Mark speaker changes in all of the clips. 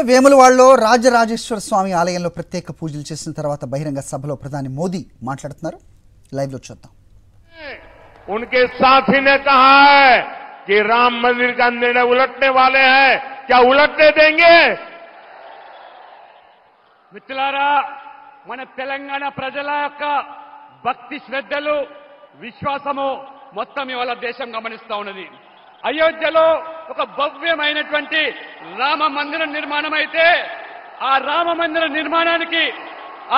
Speaker 1: వేములవాడలో రాజరాజేశ్వర స్వామి ఆలయంలో ప్రత్యేక పూజలు చేసిన తర్వాత బహిరంగ సభలో ప్రధాని మోదీ మాట్లాడుతున్నారు. లైవ్ లో చూద్దాం.
Speaker 2: उनके साथी ने कहा है कि राम मंदिर का निर्णय उलटने वाले हैं, क्या उलटने देंगे?
Speaker 3: మిత్రులారా, మన తెలంగాణ ప్రజల యొక్క భక్తి శ్రద్ధలు విశ్వాసము మొత్తం ఇవాళ దేశం గమనిస్తా ఉన్నది. అయోధ్యలో ఒక భవ్యమైనటువంటి రామ మందిర నిర్మాణం అయితే ఆ రామ మందిర నిర్మాణానికి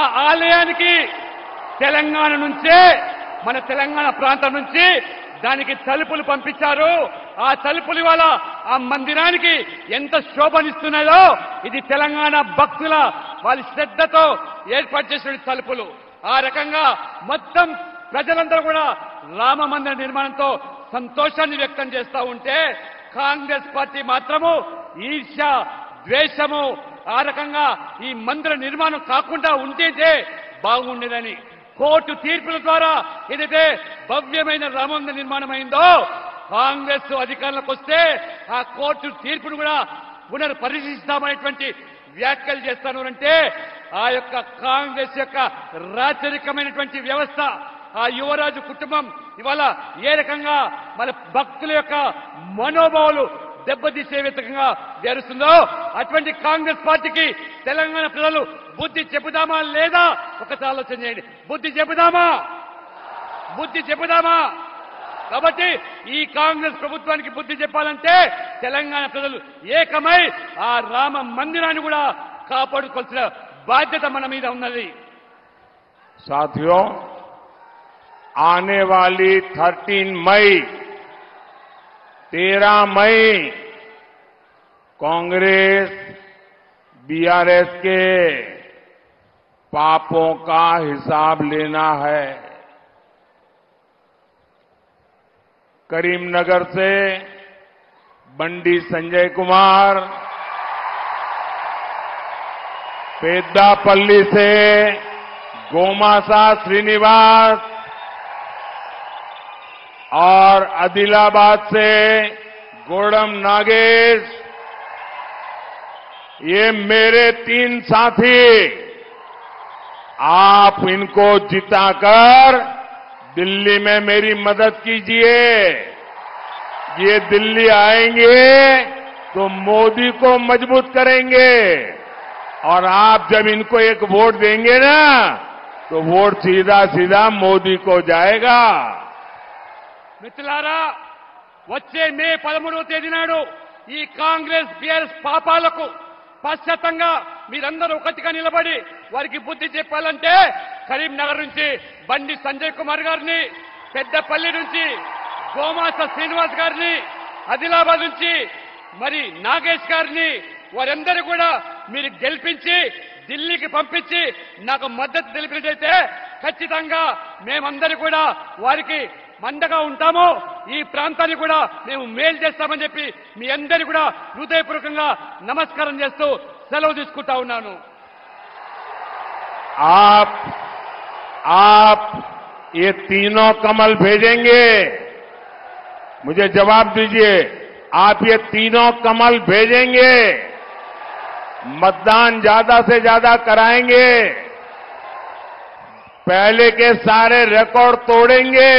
Speaker 3: ఆ ఆలయానికి తెలంగాణ నుంచే మన తెలంగాణ ప్రాంతం నుంచి దానికి తలుపులు పంపించారు. ఆ తలుపులు ఇవాళ ఆ మందిరానికి ఎంత శోభనిస్తున్నాయో ఇది తెలంగాణ భక్తుల వాళ్ళ శ్రద్ధతో ఏర్పాటు చేసిన తలుపులు. ఆ రకంగా మొత్తం ప్రజలందరూ కూడా రామ మందిర నిర్మాణంతో సంతోషాన్ని వ్యక్తం చేస్తూ ఉంటే కాంగ్రెస్ పార్టీ మాత్రము ఈర్ష్య, ద్వేషము, ఆ రకంగా ఈ మందిర నిర్మాణం కాకుండా ఉంటే బాగుండేదని కోర్టు తీర్పుల ద్వారా ఏదైతే భవ్యమైన రామ మందిర నిర్మాణం అయిందో కాంగ్రెస్ అధికారంలోకి వస్తే ఆ కోర్టు తీర్పును కూడా పునర్పరిశీలిస్తామనేటువంటి వ్యాఖ్యలు చేస్తాను అంటే ఆ యొక్క కాంగ్రెస్ యొక్క రాచరికమైనటువంటి వ్యవస్థ, ఆ యువరాజు కుటుంబం ఇవాళ ఏ రకంగా మన భక్తుల యొక్క మనోభావాలు దెబ్బతీసే విధంగా జరుగుతుందో అటువంటి కాంగ్రెస్ పార్టీకి తెలంగాణ ప్రజలు బుద్ధి చెబుదామా లేదా ఒకసారి ఆలోచన చేయండి. బుద్ధి చెబుదామా? కాబట్టి ఈ కాంగ్రెస్ ప్రభుత్వానికి బుద్ధి చెప్పాలంటే తెలంగాణ ప్రజలు ఏకమై ఆ రామ మందిరాన్ని కూడా కాపాడుకోవాల్సిన బాధ్యత మన మీద ఉన్నది.
Speaker 2: साथियों, आने वाली 13 मई 13 मई कांग्रेस बीआरएस के पापों का हिसाब लेना है. करीमनगर से बंडी संजय कुमार, पेद्दापल्ली से गोमासा श्रीनिवास और आदिलाबाद से गोड़म नागेश, ये मेरे 3 साथी, आप इनको जिताकर दिल्ली में मेरी मदद कीजिए. ये दिल्ली आएंगे तो मोदी को मजबूत करेंगे और आप जब इनको एक वोट देंगे ना तो वोट सीधा सीधा मोदी को जाएगा.
Speaker 3: మిత్రులారా, వచ్చే మే 13వ తేదీ నాడు ఈ కాంగ్రెస్ బీఆర్ఎస్ పాపాలకు పశ్చాత్తంగా మీరందరూ ఒకటిగా నిలబడి వారికి బుద్ధి చెప్పాలంటే కరీంనగర్ నుంచి బండి సంజయ్ కుమార్ గారిని, పెద్దపల్లి నుంచి గోమాస శ్రీనివాస్ గారిని, ఆదిలాబాద్ నుంచి మరి నాగేష్ గారిని, వారందరూ కూడా మీరు గెలిపించి ఢిల్లీకి పంపించి నాకు మద్దతు తెలిపినట్టయితే ఖచ్చితంగా మేమందరూ కూడా వారికి మండగా ఉంటాము. ఈ ప్రాంతాన్ని కూడా మేము మేలు చేస్తామని చెప్పి మీ అందరికీ కూడా హృదయపూర్వకంగా నమస్కారం చేస్తూ సెలవు తీసుకుంటా ఉన్నాను.
Speaker 2: आप ये तीनों कमल भेजेंगे? मुझे जवाब दीजिए. आप ये तीनों कमल भेजेंगे? मतदान ज्यादा से ज्यादा कराएंगे? पहले के सारे रिकॉर्ड तोड़ेंगे?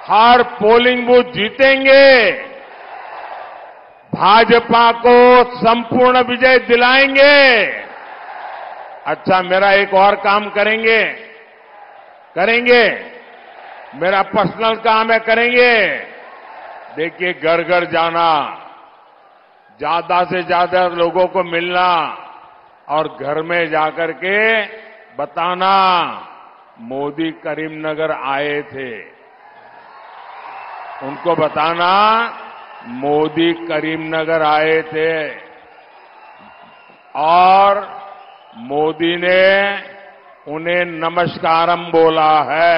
Speaker 2: हर पोलिंग बूथ जीतेंगे? भाजपा को संपूर्ण विजय दिलाएंगे? अच्छा, मेरा एक और काम करेंगे? मेरा पर्सनल काम है, करेंगे? देखिए, घर घर जाना, ज्यादा से ज्यादा लोगों को मिलना और घर में जाकर के बताना मोदी करीमनगर आए थे. उनको बताना मोदी करीमनगर आए थे और मोदी ने उन्हें नमस्कारम बोला है.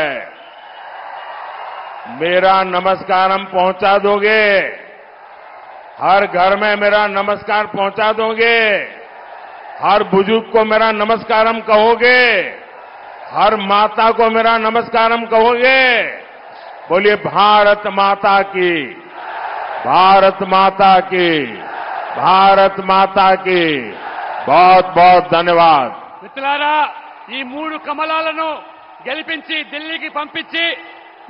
Speaker 2: मेरा नमस्कारम पहुंचा दोगे? हर घर में मेरा नमस्कार पहुंचा दोगे? हर बुजुर्ग को मेरा नमस्कारम कहोगे? हर माता को मेरा नमस्कारम कहोगे? बोलिए भारत माता की, भारत माता की. भारत माता की बहुत बहुत धन्यवाद।
Speaker 3: మిత్రులారా, ఈ 3 కమలాలను గెలిపించి ఢిల్లీకి పంపించి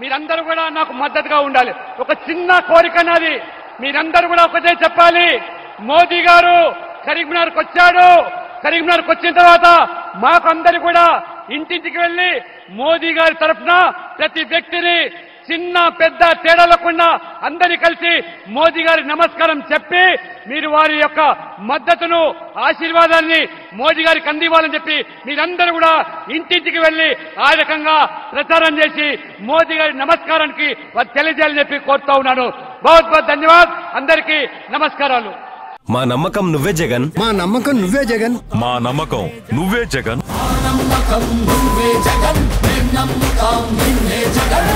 Speaker 3: మీరందరూ కూడా నాకు మద్దతుగా ఉండాలి. ఒక చిన్న కోరిక నాది, మీరందరూ కూడా ఒకటే చెప్పాలి. మోదీ గారు కరీంనగర్కి వచ్చాడు. కరీంనగర్కి వచ్చిన తర్వాత మాకు అందరూ కూడా ఇంటింటికి వెళ్లి మోదీ గారి తరఫున ప్రతి వ్యక్తిని చిన్న పెద్ద తేడా లేకుండా అందరినీ కలిసి మోదీ గారి నమస్కారం చెప్పి మీరు వారి యొక్క మద్దతును ఆశీర్వాదాన్ని మోదీ గారికి అందివ్వాలని చెప్పి మీరందరూ కూడా ఇంటింటికి వెళ్లి ఆ రకంగా ప్రచారం చేసి మోదీ గారి నమస్కారానికి వారు తెలియజేయాలని చెప్పి కోరుతా ఉన్నాను. बहुत बहुत धन्यवाद. అందరికీ నమస్కారాలు.
Speaker 4: మా నమ్మకం నువ్వే జగన్.
Speaker 5: మా నమ్మకం నువ్వే జగన్.
Speaker 4: మా నమ్మకం నువ్వే జగన్.
Speaker 6: నమ్మకం నువ్వే జగన్. నమ్మకం నిన్నే జగన్.